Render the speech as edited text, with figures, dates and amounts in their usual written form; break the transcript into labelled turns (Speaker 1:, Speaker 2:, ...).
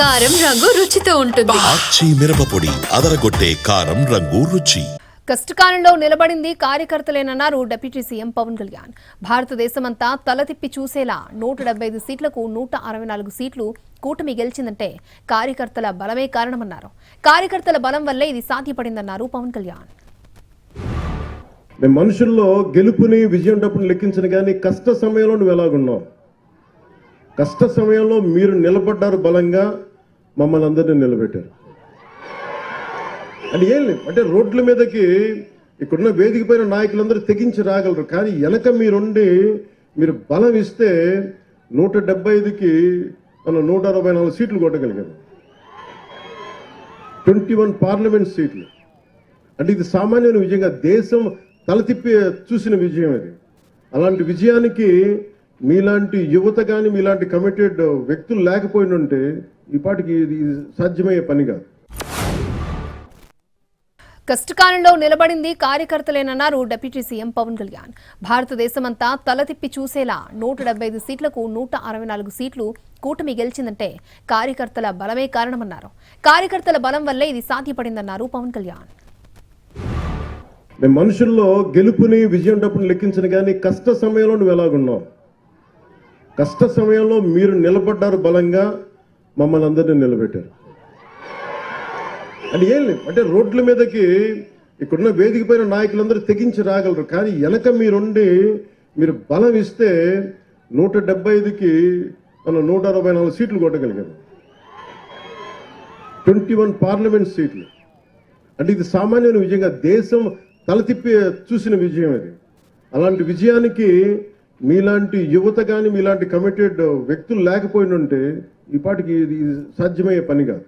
Speaker 1: కారం రంగు రుచితో ఉంటుంది.
Speaker 2: ఆచి మిరపపొడి అదరగొట్టే కారం రంగు రుచి.
Speaker 3: కష్టకాలంలో నిలబడింది కార్యకర్తలేనన్నారు డిప్యూటీ సీఎం పవన్ కళ్యాణ్. భారతదేశమంతా తల తిప్పి చూసేలా 175 సీట్లకు 164 సీట్లు కూటమి గెలిచిందంటే కార్యకర్తల బలమే కారణమన్నారు. కార్యకర్తల బలం వల్లే ఇది సాధ్యపడిందన్నారు పవన్ కళ్యాణ్.
Speaker 4: మేము మనుషుల్లో గెలుపుని విజయం డబ్బుని లెక్కించను కానీ కష్ట సమయంలో నువ్వు ఎలాగున్నావు, కష్ట సమయంలో మీరు నిలబడ్డారు, బలంగా మమ్మల్ని అందరినీ నిలబెట్టారు. అంటే ఏం లేదు, అంటే రోడ్ల మీదకి ఇక్కడున్న వేదిక పైన నాయకులందరూ తెగించి రాగలరు, కానీ వెనక మీరుండి మీరు బలం ఇస్తే 175కి మనం 164 సీట్లు కొట్టగలిగాము, 21 పార్లమెంట్ సీట్లు. అంటే ఇది సామాన్యమైన విజయంగా దేశం తల తిప్పి చూసిన విజయం ఇది. అలాంటి విజయానికి మీలాంటి యువత కానీ మీలాంటి కమిటెడ్ వ్యక్తులు లేకపోయినంటే ఈ పాటికి ఇది సాధ్యమయ్యే పని కాదు.
Speaker 3: కష్టకాలంలో నిలబడింది కార్యకర్తలేనన్నారు డిప్యూటీ సీఎం పవన్ కళ్యాణ్. భారతదేశమంతా తల తిప్పి చూసేలా 175 సీట్లకు 164 సీట్లు కూటమి గెలిచిందంటే కార్యకర్తల బలమే కారణమన్నారు. కార్యకర్తల బలం వల్లే ఇది సాధ్యపడిందన్నారు పవన్ కళ్యాణ్.
Speaker 4: మేము మనుషుల్లో గెలుపుని విజయం డబ్బుని లెక్కించను కానీ కష్ట సమయంలో నువ్వు ఎలాగున్నావు, కష్ట సమయంలో మీరు నిలబడ్డారు, బలంగా మమ్మల్ని అందరినీ నిలబెట్టారు. అంటే ఏం లేదు, అంటే రోడ్ల మీదకి ఇక్కడున్న వేదిక పైన నాయకులందరూ తెగించి రాగలరు, కానీ వెనక మీరుండి మీరు బలం ఇస్తే 175కి మనం 164 సీట్లు కొట్టగలిగాము, 21 పార్లమెంట్ సీట్లు. అంటే ఇది సామాన్యమైన విజయంగా దేశం తల తిప్పి చూసిన విజయం ఇది. అలాంటి విజయానికి మీలాంటి యువత కానీ మీలాంటి కమిటెడ్ వ్యక్తులు లేకపోయినంటే ఈ పాటికి ఇది సాధ్యమయ్యే పని కాదు.